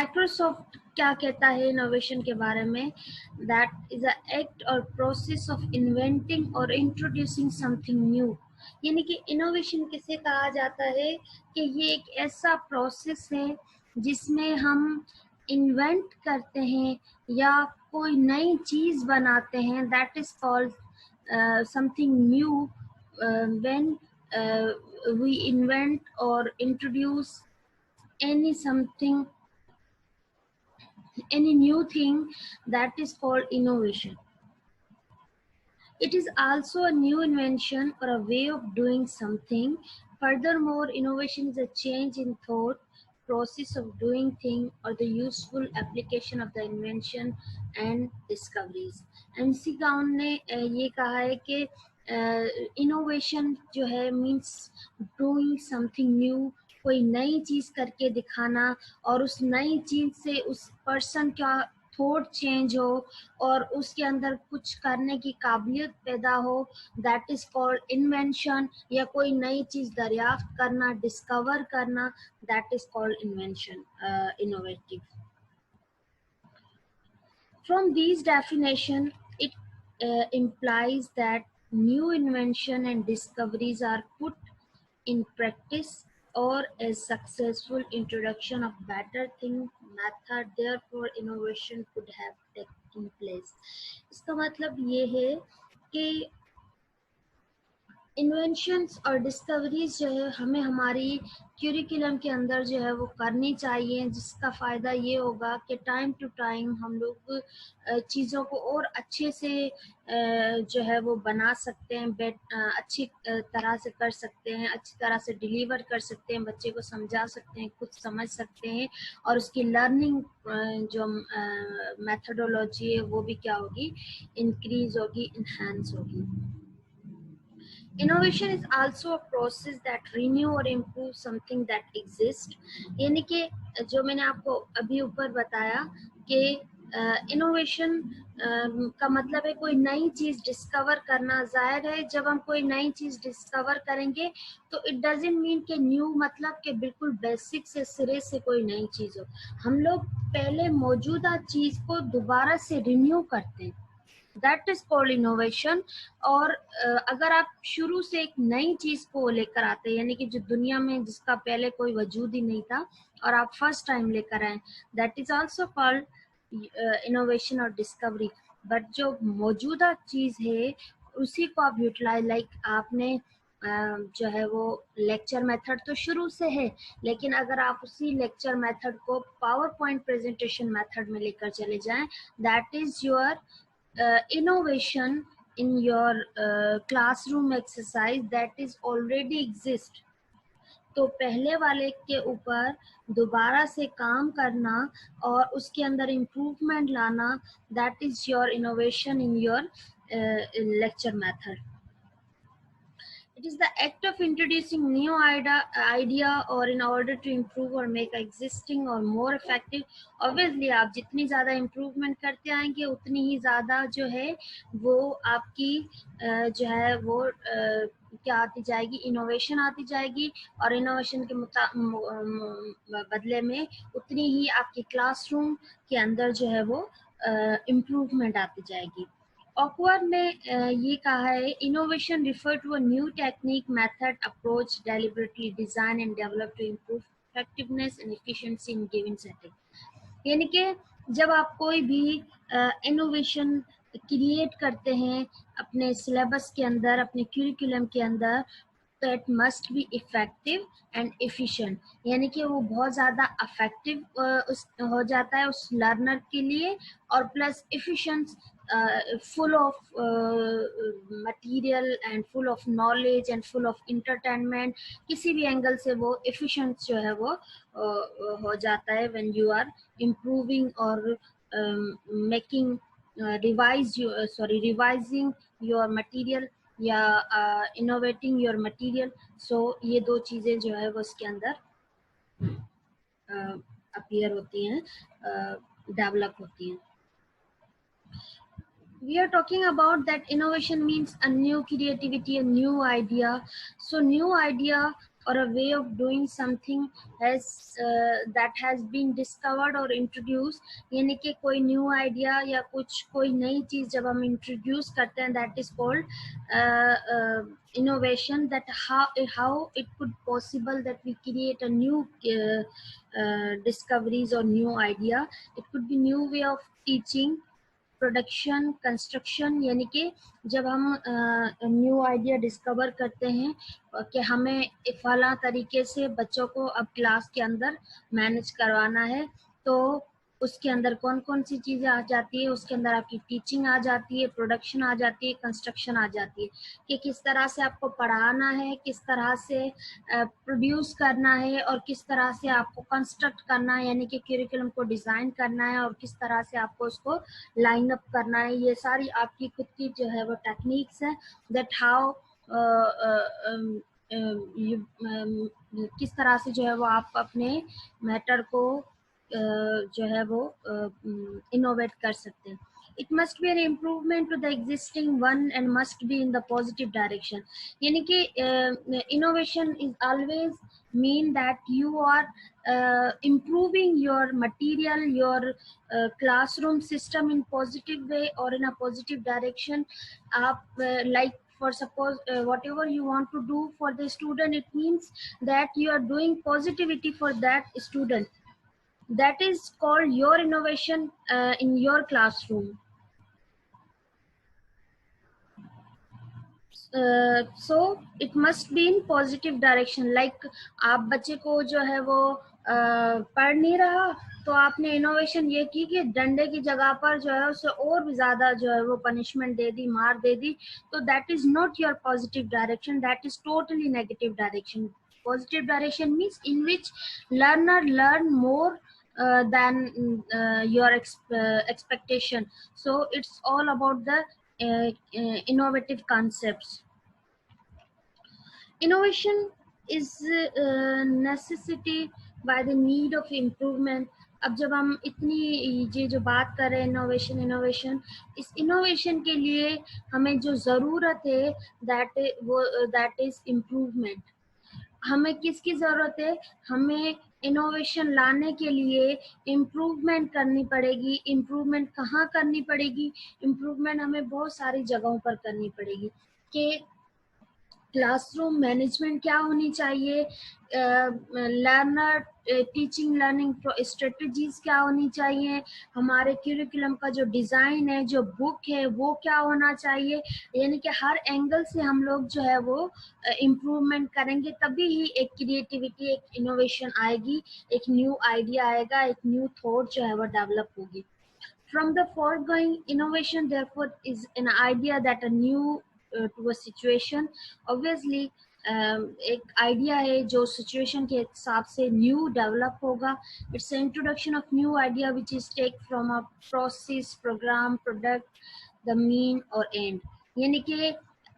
Microsoft क्या कहता है इनोवेशन के बारे में? दैट इज अ एक्ट और प्रोसेस ऑफ इन्वेंटिंग और इंट्रोड्यूसिंग समथिंग न्यू। यानी कि इनोवेशन किसे कहा जाता है कि ये एक ऐसा प्रोसेस है जिसमें हम इन्वेंट करते हैं या कोई नई चीज बनाते हैं। That is called something knew when we invent or introduce any something, any new thing, that is called innovation. It is also a new invention or a way of doing something. Furthermore, innovation is a change in thought process of doing thing or the useful application of the invention and discoveries. MC Gaun ने ये कहा है कि innovation जो है means doing something new, कोई नई चीज करके दिखाना और उस नई चीज से उस पर्सन का थॉट चेंज हो और उसके अंदर कुछ करने की काबिलियत पैदा हो। That is called invention. या कोई नई चीज दरियाफ्त करना, डिस्कवर करना, that is called invention, innovative. From these definition, it implies that new invention and discoveries are put in practice or a successful introduction of better thing method. Therefore, innovation could have taken place. इसका मतलब ये है कि inventions और discoveries जो है हमें हमारी क्यूरिकुलम के अंदर जो है वो करनी चाहिए, जिसका फ़ायदा ये होगा कि टाइम टू टाइम हम लोग चीज़ों को और अच्छे से जो है वो बना सकते हैं, अच्छी तरह से कर सकते हैं, अच्छी तरह से डिलीवर कर सकते हैं, बच्चे को समझा सकते हैं, कुछ समझ सकते हैं और उसकी लर्निंग जो मेथडोलॉजी है वो भी क्या होगी, इंक्रीज होगी, इन्हांस होगी। Innovation is also a process that renew or improve something that exists. यानी कि जो मैंने आपको अभी ऊपर बताया कि इनोवेशन का मतलब है कोई नई चीज डिस्कवर करना। जाहिर है जब हम कोई नई चीज डिस्कवर करेंगे तो इट डजंट मीन कि न्यू मतलब कि बिल्कुल बेसिक से सिरे से कोई नई चीज हो। हम लोग पहले मौजूदा चीज को दोबारा से रिन्यू करते हैं, दैट इज कॉल्ड इनोवेशन। और अगर आप शुरू से एक नई चीज को लेकर आते हैं, यानी कि जो दुनिया में जिसका पहले कोई वजूद ही नहीं था और आप फर्स्ट टाइम लेकर आए, that is also called innovation और डिस्कवरी। बट जो मौजूदा चीज है उसी को आप यूटिलाइज, लाइक आपने जो है वो लेक्चर मेथड तो शुरू से है, लेकिन अगर आप उसी लेक्चर मेथड को पावर पॉइंट प्रेजेंटेशन मेथड में लेकर चले जाएं, that is your innovation in your classroom exercise that is already exist. तो पहले वाले के ऊपर दोबारा से काम करना और उसके अंदर इम्प्रूवमेंट लाना, that is your innovation in your lecture method. It is the act of introducing new idea or in order to improve or make existing or more effective. Obviously आप जितनी ज़्यादा improvement करते आएंगे उतनी ही ज़्यादा जो है वो आपकी जो है वो क्या आती जाएगी, इनोवेशन आती जाएगी और इनोवेशन के बदले में उतनी ही आपकी क्लासरूम के अंदर जो है वो इम्प्रूवमेंट आती जाएगी. ऑकवर्ड ने ये कहा है, innovation refer to a new technique, method, approach deliberately design and develop to improve effectiveness and efficiency in given setting. यानी कि जब आप कोई भी इनोवेशन क्रिएट करते हैं अपने सिलेबस के अंदर, अपने क्यूरिकुलम के अंदर, तो it must be effective and efficient, यानी कि वो बहुत ज़्यादा इफेक्टिव हो जाता है उस लर्नर के लिए और plus efficient, full of material and full of knowledge and full of entertainment. किसी भी एंगल से वो efficient जो है वो हो जाता है when you are improving or making revising your material या innovating your material. So ये दो चीज़ें जो है वो इसके अंदर appear होती हैं, develop होती हैं. We are talking about that innovation means a new creativity, a new idea. So new idea or a way of doing something has that has been discovered or introduced, यानी कि कोई new idea या कुछ कोई नई चीज जब हम introduce करते हैं, that is called innovation. That how it could possible that we create a new discoveries or new idea. It could be new way of teaching, production, construction, यानी कि जब हम न्यू आइडिया डिस्कवर करते हैं कि हमें फला तरीके से बच्चों को अब क्लास के अंदर मैनेज करवाना है, तो उसके अंदर कौन कौन सी चीज़ें आ जाती है, उसके अंदर आपकी टीचिंग आ जाती है, प्रोडक्शन आ जाती है, कंस्ट्रक्शन आ जाती है कि किस तरह से आपको पढ़ाना है, किस तरह से प्रोड्यूस करना है और किस तरह से आपको कंस्ट्रक्ट करना है, यानी कि करिकुलम को डिज़ाइन करना है और किस तरह से आपको उसको लाइन अप करना है। ये सारी आपकी खुद की जो है वो टेक्निक्स है, दैट हाउ किस तरह से जो है वो आप अपने मैटर को जो है वो इनोवेट कर सकते हैं। It must be an improvement to the existing one and must be in the positive direction. यानी कि innovation is always mean that you are improving your material, your classroom system in positive way or in a positive direction. आप like for suppose whatever you want to do for the student, it means that you are doing positivity for that student. That is called your innovation in your classroom. So it must be in positive direction. Like आप बच्चे को जो है वो पढ़ नहीं रहा, तो आपने इनोवेशन ये की कि डंडे की जगह पर जो है उसे और भी ज्यादा जो है वो पनिशमेंट दे दी, मार दे दी, तो that is not your positive direction, that is totally negative direction. Positive direction means in which learner learn more than your expectation. So it's all about the innovative concepts. Innovation is necessity by the need of improvement. अब जब हम इतनी ये जो बात कर रहे हैं इनोवेशन, इस इनोवेशन के लिए हमें जो ज़रूरत है दैट इज इम्प्रूवमेंट. हमें किसकी ज़रूरत है? हमें इनोवेशन लाने के लिए इम्प्रूवमेंट करनी पड़ेगी. इम्प्रूवमेंट कहाँ करनी पड़ेगी? इम्प्रूवमेंट हमें बहुत सारी जगहों पर करनी पड़ेगी कि क्लासरूम मैनेजमेंट क्या होनी चाहिए, लर्नर टीचिंग लर्निंग स्ट्रेटजीज क्या होनी चाहिए, हमारे करिकुलम का जो डिज़ाइन है, जो बुक है, वो क्या होना चाहिए. यानी कि हर एंगल से हम लोग जो है वो इम्प्रूवमेंट करेंगे, तभी ही एक क्रिएटिविटी, एक इनोवेशन आएगी, एक न्यू आइडिया आएगा, एक न्यू थॉट जो है वो डेवलप होगी. From the foregoing, innovation therefore is an idea that a new to a situation. Obviously एक आइडिया है जो सिचुएशन के हिसाब से न्यू डेवलप होगा. It's introduction of new idea which is take from a process, programme, product, the mean और end. यानी कि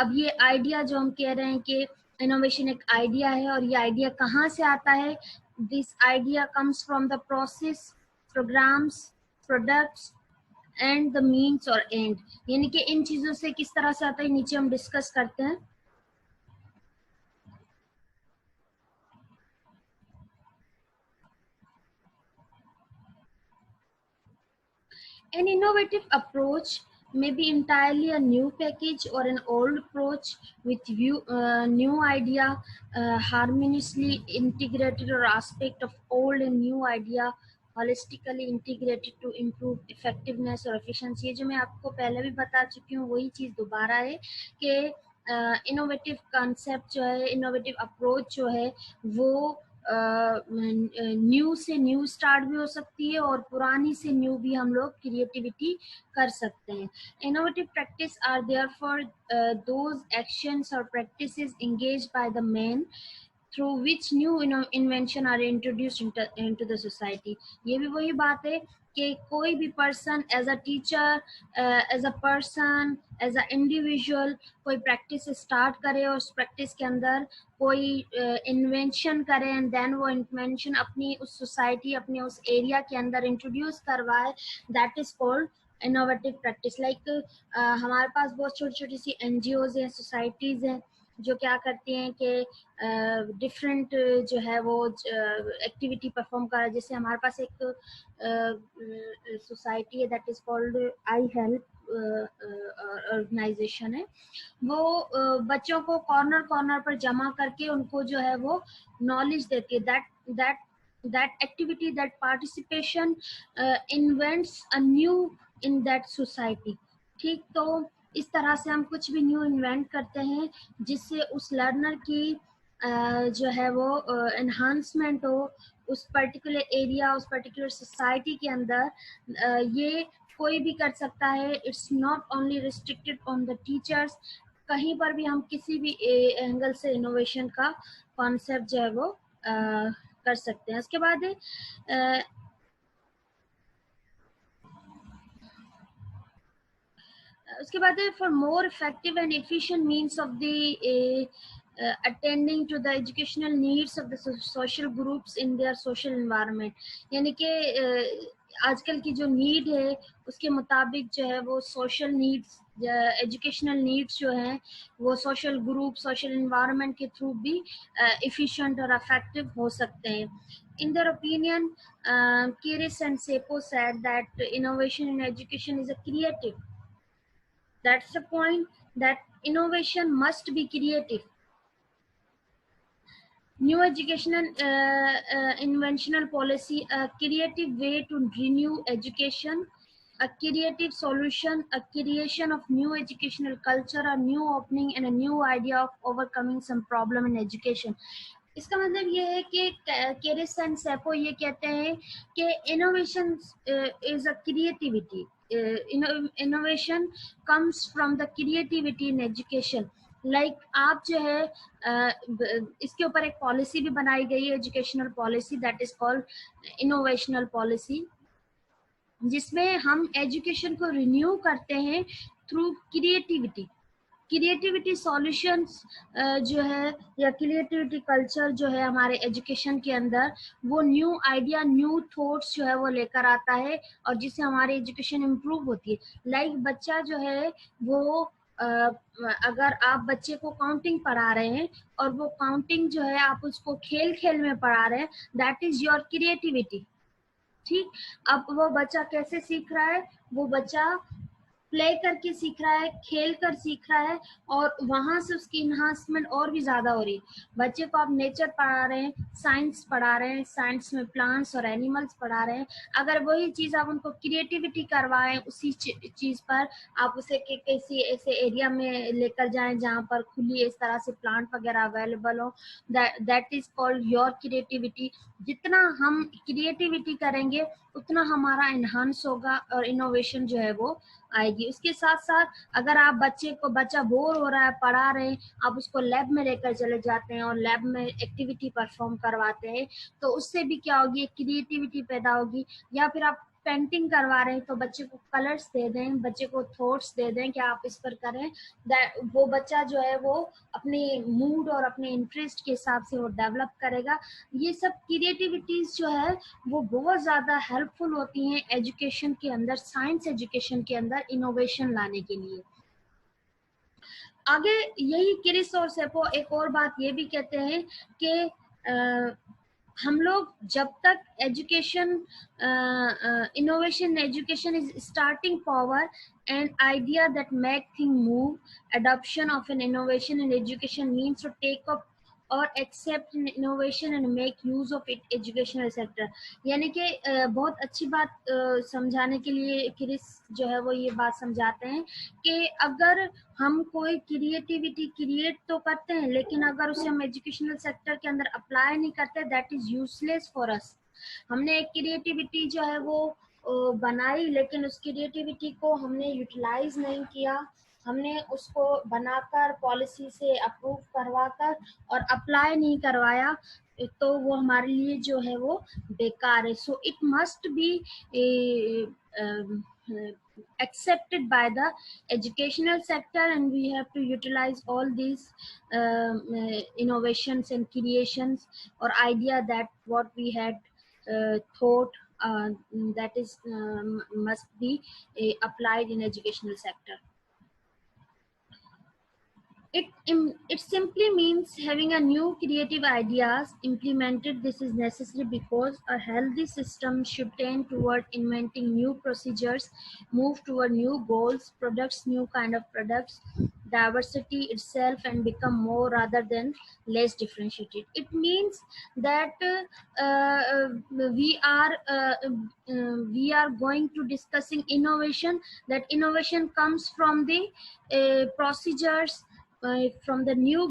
अब ये आइडिया जो हम कह रहे हैं कि इनोवेशन एक आइडिया है, और ये आइडिया कहाँ से आता है? This idea comes from the process, programmes, products and the means और एंड. यानी कि इन चीजों से किस तरह से आता है, नीचे हम डिस्कस करते हैं. An innovative approach may be entirely a new package or an old approach with new idea harmoniously integrated, or aspect of old and new idea holistically integrated to improve effectiveness or efficiency. ये जो मैं आपको पहले भी बता चुकी हूँ वही चीज़ दोबारा है कि इनोवेटिव कॉन्सेप्ट जो है, इनोवेटिव अप्रोच जो है वो न्यू से न्यू स्टार्ट भी हो सकती है और पुरानी से न्यू भी हम लोग क्रिएटिविटी कर सकते हैं. Innovative practice are there for those actions और practices engaged by the man through which new invention are introduced into the society. ये भी वही बात है कि कोई भी person as a teacher, as a person, as a individual कोई प्रैक्टिस स्टार्ट करे और उस प्रैक्टिस के अंदर कोई इन्वेंशन करे एंड देन वो इन्वेंशन अपनी उस सोसाइटी, अपने उस एरिया के अंदर इंट्रोड्यूस करवाए, that is called innovative practice. Like हमारे पास बहुत छोटी छोटी सी NGOs हैं, सोसाइटीज़ हैं, जो क्या करती हैं कि डिफरेंट जो है वो एक्टिविटी परफॉर्म कर रहा है। जैसे हमारे पास एक सोसाइटी है that is called I help organisation है। वो बच्चों को कॉर्नर कॉर्नर पर जमा करके उनको जो है वो नॉलेज देती है। That that activity, that participation invents a new in that society। ठीक, तो इस तरह से हम कुछ भी न्यू इन्वेंट करते हैं जिससे उस लर्नर की जो है वो एनहांसमेंट हो उस पर्टिकुलर एरिया, उस पर्टिकुलर सोसाइटी के अंदर। ये कोई भी कर सकता है, it's not only restricted on the teachers. कहीं पर भी हम किसी भी एंगल से इनोवेशन का कॉन्सेप्ट जो है वो कर सकते हैं। उसके बाद for more effective and efficient means of the attending to the educational needs of the social groups in their social environment. यानी कि आजकल की जो नीड है उसके मुताबिक जो है वो सोशल नीड्स, एजुकेशनल नीड्स जो हैं वो सोशल ग्रुप, सोशल एनवायरनमेंट के थ्रू भी एफिशिएंट और इफेक्टिव हो सकते हैं। In their opinion, Kiris and Sepo said that innovation in education is a creative. That's the point, that innovation must be creative. New educational inventional policy, a creative way to renew education, a creative solution, a creation of new educational culture, a new opening and a new idea of overcoming some problem in education। इसका मतलब ये है कि caries and सेपो ये कहते हैं कि innovation is a creativity, innovation comes from the creativity in education. Like आप जो है इसके ऊपर एक पॉलिसी भी बनाई गई है, educational policy, that is called innovational policy, जिसमें हम एजुकेशन को रिन्यू करते हैं थ्रू क्रिएटिविटी। क्रिएटिविटी सॉल्यूशंस जो है या क्रिएटिविटी कल्चर जो है हमारे एजुकेशन के अंदर, वो न्यू आइडिया, न्यू थॉट्स जो है वो लेकर आता है और जिससे हमारी एजुकेशन इम्प्रूव होती है। लाइक बच्चा जो है वो अगर आप बच्चे को काउंटिंग पढ़ा रहे हैं और वो काउंटिंग जो है आप उसको खेल खेल में पढ़ा रहे हैं, दैट इज योर क्रिएटिविटी। ठीक, अब वो बच्चा कैसे सीख रहा है? वो बच्चा प्ले करके सीख रहा है, खेल कर सीख रहा है और वहां से उसकी इन्हांसमेंट और भी ज्यादा हो रही है। बच्चे को आप नेचर पढ़ा रहे हैं, साइंस पढ़ा रहे हैं, साइंस में प्लांट्स और एनिमल्स पढ़ा रहे हैं, अगर वही चीज आप उनको क्रिएटिविटी करवाएं उसी चीज पर, आप उसे किसी ऐसे एरिया में लेकर जाएं जहां पर खुली इस तरह से प्लांट वगैरह अवेलेबल हो, that is called your creativity. जितना हम क्रिएटिविटी करेंगे उतना हमारा एनहांस होगा और इनोवेशन जो है वो आएगी। उसके साथ साथ अगर आप बच्चा बोर हो रहा है, पढ़ा रहे हैं, आप उसको लैब में लेकर चले जाते हैं और लैब में एक्टिविटी परफॉर्म करवाते हैं, तो उससे भी क्या होगी, क्रिएटिविटी पैदा होगी। या फिर आप पेंटिंग करवा रहे हैं तो बच्चे को कलर्स दे दें, बच्चे को थॉट्स दे दें कि आप इस पर करें, वो बच्चा जो है वो अपने मूड और अपने इंटरेस्ट के हिसाब से वो डेवलप करेगा। ये सब क्रिएटिविटीज जो है वो बहुत ज़्यादा हेल्पफुल होती हैं एजुकेशन के अंदर, साइंस एजुकेशन के अंदर इनोवेशन लाने के लिए। आगे यही क्रिस और सेपो एक और बात ये भी कहते हैं कि हम लोग जब तक education, innovation education is starting power and idea that make thing move, adoption of an innovation in education means to take up or accept an innovation and make use of it educational sector। यानी कि बहुत अच्छी बात समझाने के लिए Chris जो है वो ये बात समझाते हैं कि अगर हम कोई क्रिएटिविटी क्रिएट तो करते हैं लेकिन अगर उसे हम एजुकेशनल सेक्टर के अंदर अप्लाई नहीं करते, that is useless for us. हमने एक क्रिएटिविटी जो है वो बनाई लेकिन उस क्रिएटिविटी को हमने यूटिलाइज नहीं किया, हमने उसको बनाकर पॉलिसी से अप्रूव करवाकर और अप्लाई नहीं करवाया, तो वो हमारे लिए जो है वो बेकार है। So it must be accepted by the educational sector and we have to utilize all these innovations and creations or idea that what we had thought that is must be applied in educational sector। It simply means having a new creative ideas implemented. This is necessary because a healthy system should tend toward inventing new procedures, move toward new goals, products, new kind of products, diversity itself, and become more rather than less differentiated. It means that we are going to discussing innovation. That innovation comes from the procedures, from the new